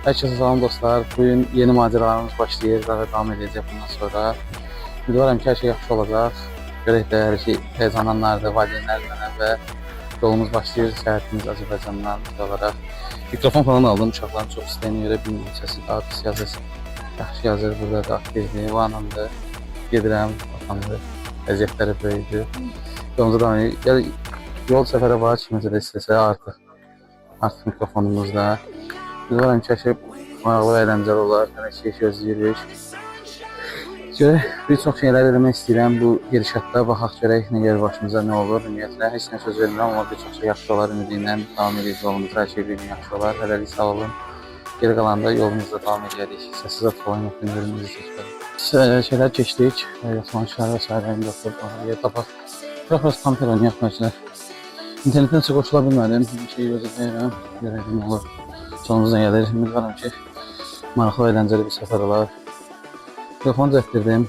Herkese salam dostlar. Bugün yeni maceralarımız başlayır ve devam edəcək bundan sonra. Ümidvaram ki, hər şey yaxşı olacaq. Görək də hər şey heyecanlanlardır, valideynlərlə və yolumuz başlayır. Səyahətimiz Azərbaycandan olaraq. Mikrofon falan aldım. Uşaqların çox istəyini görə bilmiyorum. Səsi daha pis yazır. Yaxşı yazır. Burada da aktivdir. O anında gedirəm. Vatandı. Əziyyətləri böyüdür. Yolumuza devam edir. Yol səfərə var. Kiməcə də istəsə artıq mikrofonumuzda. Ümidvaram ki, hər şey maraqlı və əyləncəli olar. Hər şey gözləyirik. Görək, bir çox şeylər eləmək istəyirəm bu gedişatda. Baxaq görək nə gəlir başımıza, nə olur. Ümumiyyətlə, heç nə söz vermirəm, amma bir çox şey yaxşı olar. Ümidi ilə davam edirik yolumuzda. Hər şey bir gün yaxşı olar. Hələlik sağ olun. Geri qalanda yolumuzda davam edəcəyik. Səssiz atfalan yox, günlərimizi seçmədik. Şeylər keçdik. Yaxlanışlar və s. Yer tapaq. Biraz kamper oynayaq məşqlər. İnternetten heç qoşula bilmədim. Bir şey gözləyirəm. Görək nə olur. Sonumuzdan gəlir. Ümidvaram ki, maraqlı və əyləncəli bir səfər olar. Telefonu cəhdirdim.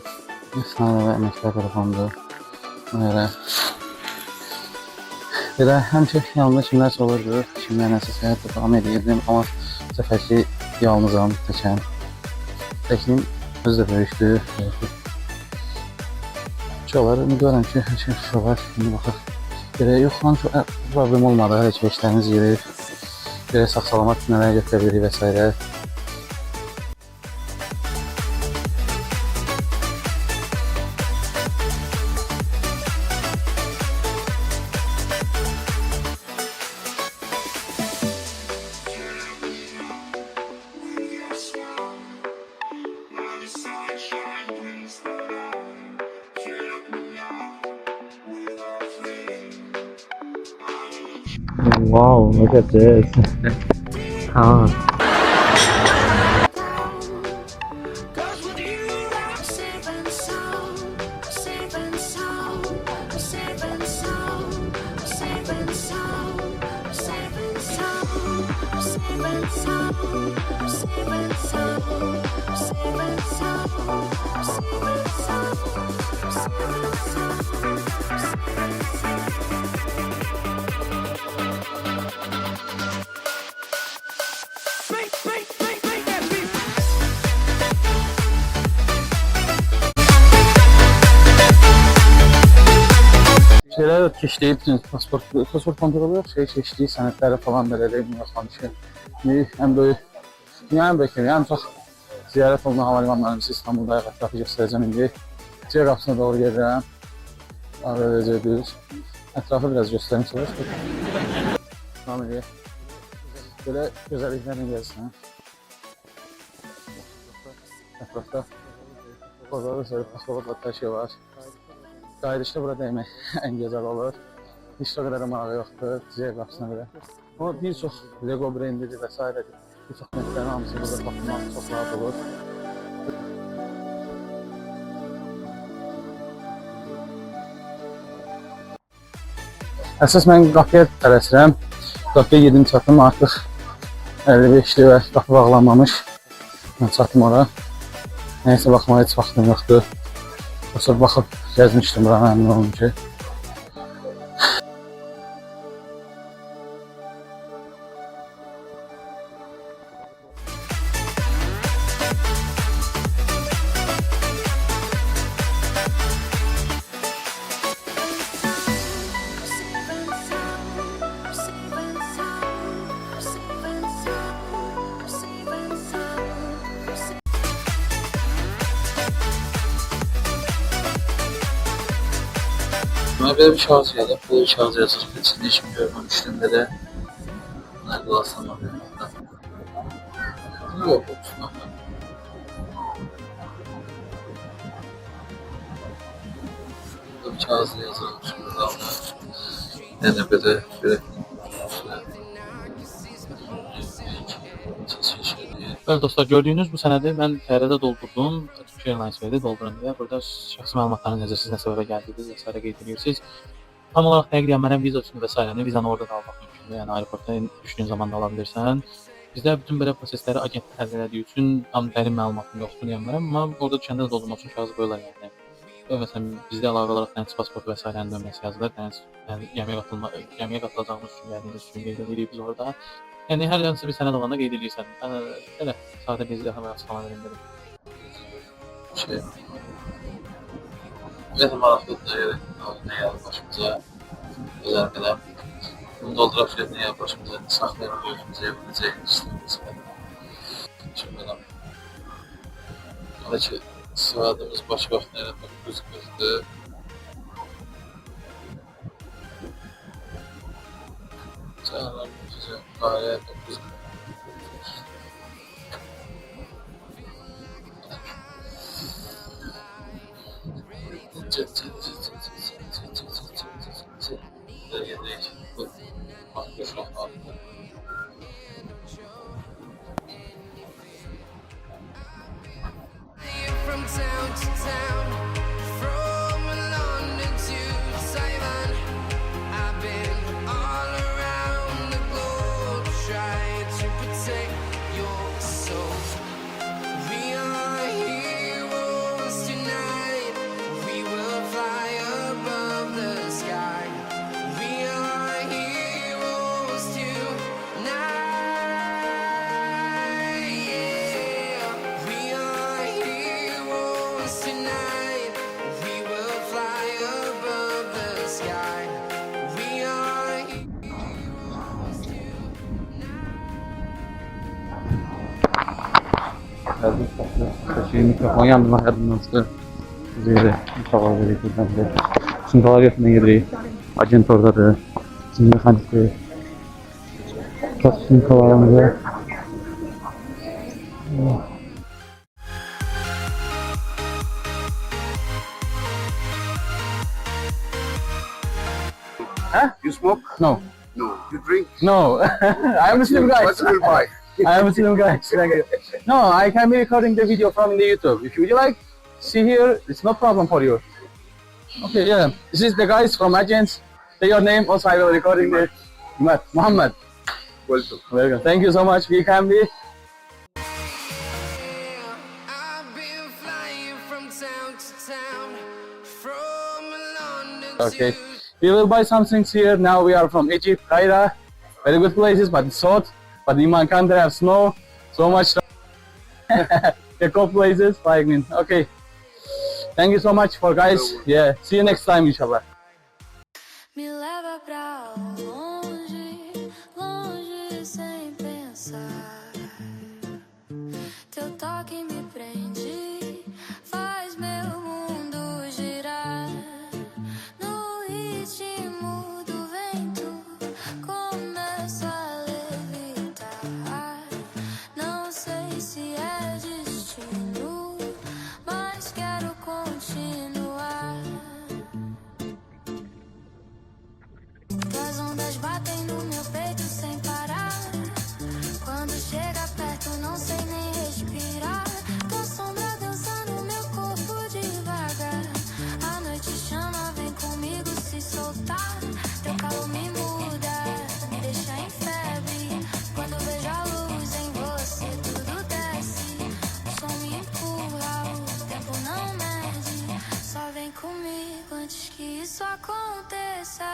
Sana və əməklər telefondur. Ona görə. Belə həmişə yanımda kimlərsə olurdu. Kimlərlə səyahətlə davam edirdim. Amma bu səfərki yalnızam, təkəm. Təkliyin özü də böyükdür. Çoxlar, ümidvaram ki, hər şey yaxşı olar. İndi baxaq. Belə yox lan, çox problem olmadı. Hər şey işləriniz gedir. Belə sağ-salamat nələr götürə bilirik və s. Wow, look at this. Huh. Şeyler keçdik, pasport kontrolü yok, keçdik, sənədləri falan belə yoxlamışıq. Ən böyük, ən çox ziyarət olunan havalimanlarımız İstanbul'da ətrafı göstərəcəm indi. C qapısına doğru gedirəm. AVC düz. Ətrafı biraz göstərim çalışır. Devam edək. Belə gözəlliklərlə gəlsin. Ətrafda orada da pasport hər şey var. Qayıdışda bura dəymək ən gözəl olur. Heç o qədər də marağı yoxdur, C qapısına görə. Amma bir çox Lego brendidir və s. Bir çox mətlərin hamısı burada baxmaq çox rahat olur. Əsas mən qapıya tələsirəm. Qapıya gedim çatım, artıq 55'li və qapı bağlanmamış. Mən çatım ora. Nəyəsə baxmağa heç vaxtım yoxdur. Sonra baxıb gəzmişdim, bura məmnun olum ki. Bana böyle bir şarj geldi. Bu şarj yazılır. İçinde hiç bilmiyorum. Üstünde de nerede alsam alıyorum. Yok. Burada bir şarj yazılır. Burada yani böyle Bəli dostlar, gördüyünüz bu sənədi mən TR-də doldurdum. Turkish Airlines verdi, doldurun deyə. Burada şəxsi məlumatlarınız necə, siz nə səbəbə gəldiniz və s. qeyd edirsiniz. Tam olaraq dəqiq mənim viza üçün və s. vizanı orada da almaq mümkündür. Yəni aeroportda düşdüyün zaman da ala bilirsən. Bizdə bütün belə prosesləri agentlik həll elədiyi üçün tam dərin məlumatım yoxdur deyə bilərəm, amma orada düşəndə də doldurmaq üçün kağız qoyurlar yəni. Məsələn, bizdə əlavə olaraq dəniz pasportu və s. nömrəsi yazılır. Dəniz, yəni gəmiyə qatılacağımız üçün, gəldiyimiz üçün qeyd edirik biz orada. Yəni hər hansı bir sənəd olanda qeyd edirsən. Elə sadə bir daha biraz falan verim dedim. Şey. Biraz maraqlıdır. Ne yazdı başımıza? Özel kadar. Bunu doldurup ne yazdı başımıza? Saklayabiliyoruz. Bize yapabileceğimiz istediğimiz kadar. Şimdi adam. Oradaki sıvadığımız baş vaxtına yaratmak gözükmüyordu. Canlar bize gayet 9 From town to town, from London to Taiwan, I've been all around the globe trying to protect your soul. We are heroes tonight. We will fly above the sky. We are heroes tonight. Yeah, we are heroes tonight. We will fly above the sky. We are heroes tonight. Şey mikrofon yandım yadımdan çıxır. Zeyre inşallah verirəm də. Sınqalar yaxına gedirik. Agent oradadır. Şimdi mexanikdir. Kaç sınqalarımızı. Huh? You smoke? No. No. You drink? No. I am a Muslim guy. What's your buy? I am a Muslim guy. No, I can be recording the video from the YouTube. If you like, see here, it's no problem for you. Okay, yeah. This is the guys from agents. Say your name. Also, I will recording the Muhammad. Welcome. Welcome. Thank you so much. We can be. I've been flying from town to town, from London Okay. to We will buy some things here. Now we are from Egypt, Cairo. Very good places, but it's hot. But in my country have snow. So much. The cold places. Like, okay. Thank you so much for guys. Yeah. See you next time, inshallah. Me leva pra longe, longe sem pensar. Teu toque me prende, faz meu mundo girar. No ritmo do vento, começo a levitar. Não sei se é destino, mas quero continuar. As ondas batem no meu peito sem parar. Quando chega perto não sei nem respirar. Tua sombra dança no meu corpo devagar. A noite chama, vem comigo se soltar. Teu calor me muda, me deixa em febre. Quando vejo a luz em você tudo desce. O som me empurra, o tempo não mede. Só vem comigo antes que isso aconteça.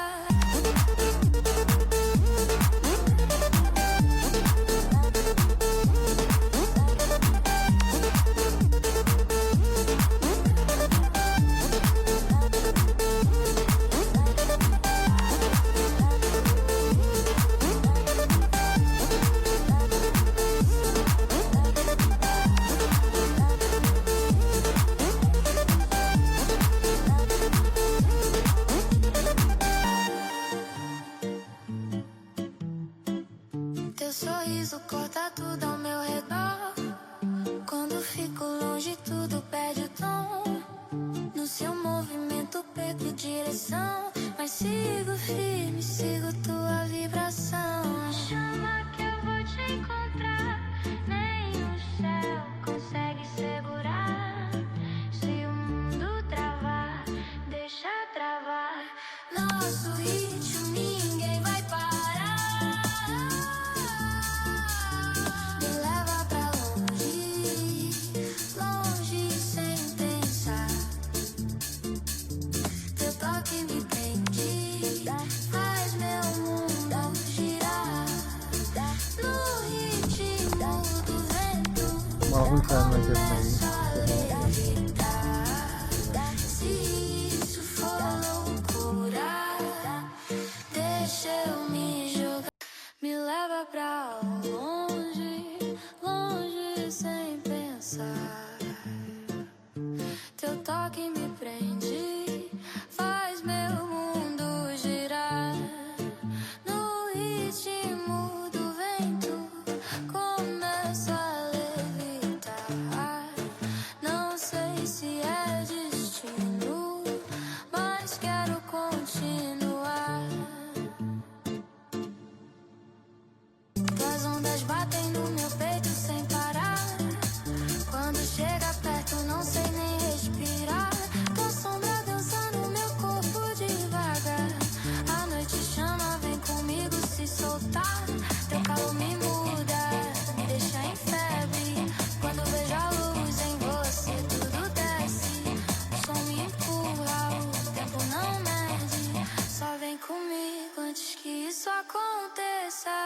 Teu sorriso corta tudo ao meu redor. Quando fico longe tudo perde o tom. No seu movimento perco direção, mas sigo firme, sigo tua vibração. Chama que eu vou te encontrar. Nem o céu consegue segurar. Se o mundo travar, deixa travar. Nosso ritmo ninguém vai parar. Ağıl kəlmə görməyi. Se isso for loucura, deixa eu me jogar. Me leva pra longe, longe sem pensar. Teu toque me prende, faz meu mundo girar. No ritmo do vento, começo a levitar. Não sei se é destino, mas quero continuar. Tuas ondas batem no meu peito sem parar. Quando chega perto, não sei nem respirar. Tua sombra dança no meu corpo devagar. A noite chama, vem comigo se soltar. Teu calor me muda, me deixa em febre. Quando vejo a luz em você, tudo desce. O som me empurra, o tempo não mede. Só vem comigo antes que isso aconteça.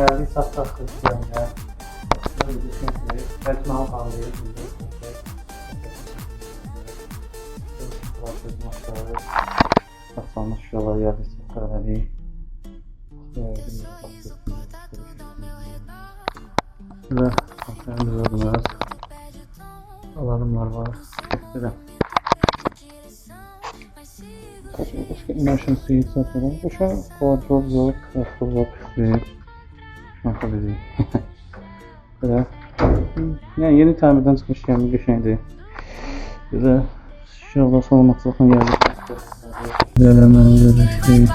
Gəldik Safsaf Xristiyanlar. Böyle düşünsünüz. Əcmal ağlayır. Safsanmış şuralar gəldik Safsafəli. Ve Safsanımız alarmlar var. Böyle. Başka emotion suite falan. Bu şu an wardrobe yok. Wardrobe yok. Mahvolacağım. Böyle. Yani yeni tamirden çıkmış yani bir şeydi. Böyle. İnşallah son maksatına geldik. Böyle hemen böyle şey.